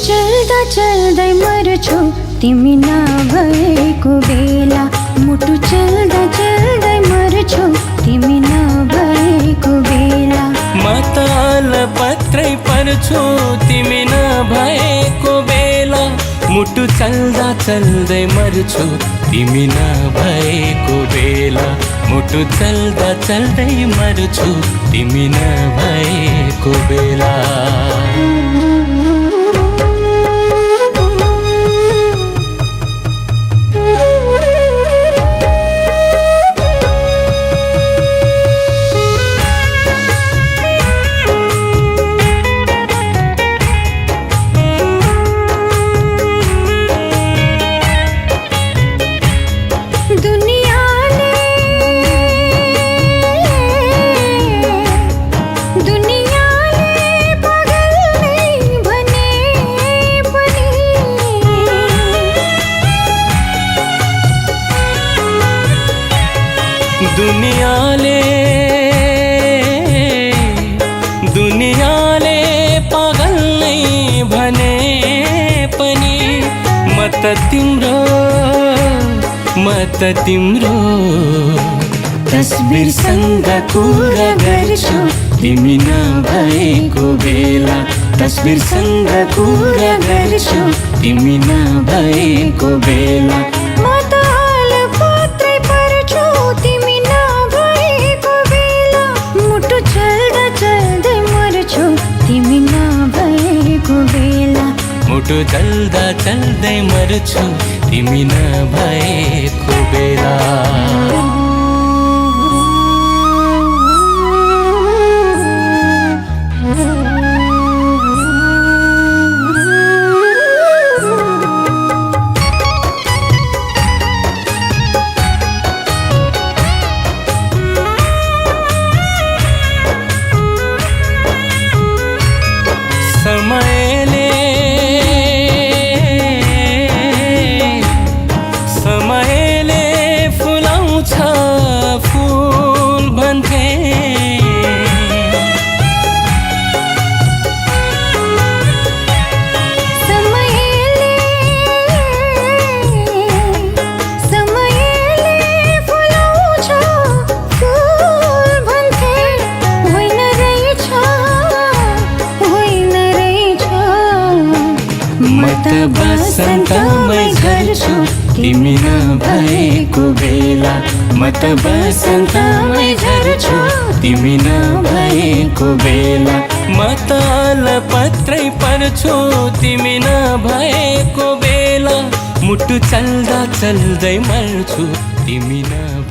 चल्दा चल्दै मर्छु तिमी नभएको बेला। मुटु चल्दा चल्दै मर्छु तिमी नभएको बेला। म त अलपत्रै पर्छु तिमी नभएको बेला। मुटु चल्दा चल्दै मर्छु तिमी नभएको बेला। मुटु चल्दा चल्दै मर्छु तिमी नभएको बेला। दुनियाले पागल नै भने पनि म त तिम्रो तस्बिरसँग कुरा गर्छु तिमी नभएको बेला। तस्बिरसँग कुरा गर्छु तिमी नभएको बेला। म त अलपत्रै पर्छु तिमी नभएको बेला। मुटु चल्दा चल्दै मर्छु तिमी नभएको बेला। मुटु चल्दा चल्दै मर्छु तिमी नभएको बेला। समयले फुलाउँछ फुल भन्थे। समयले फुलाउँछ फुल भन्थे। होइन रहेछ म त बसन्तमै झर्छु तिमी नभएको बेला। म त बसन्तमै झर्छु तिमी नभएको बेला। म त अलपत्रै पर्छु तिमी नभएको बेला। मुटु चल्दा चल्दै मर्छु तिमी नभएको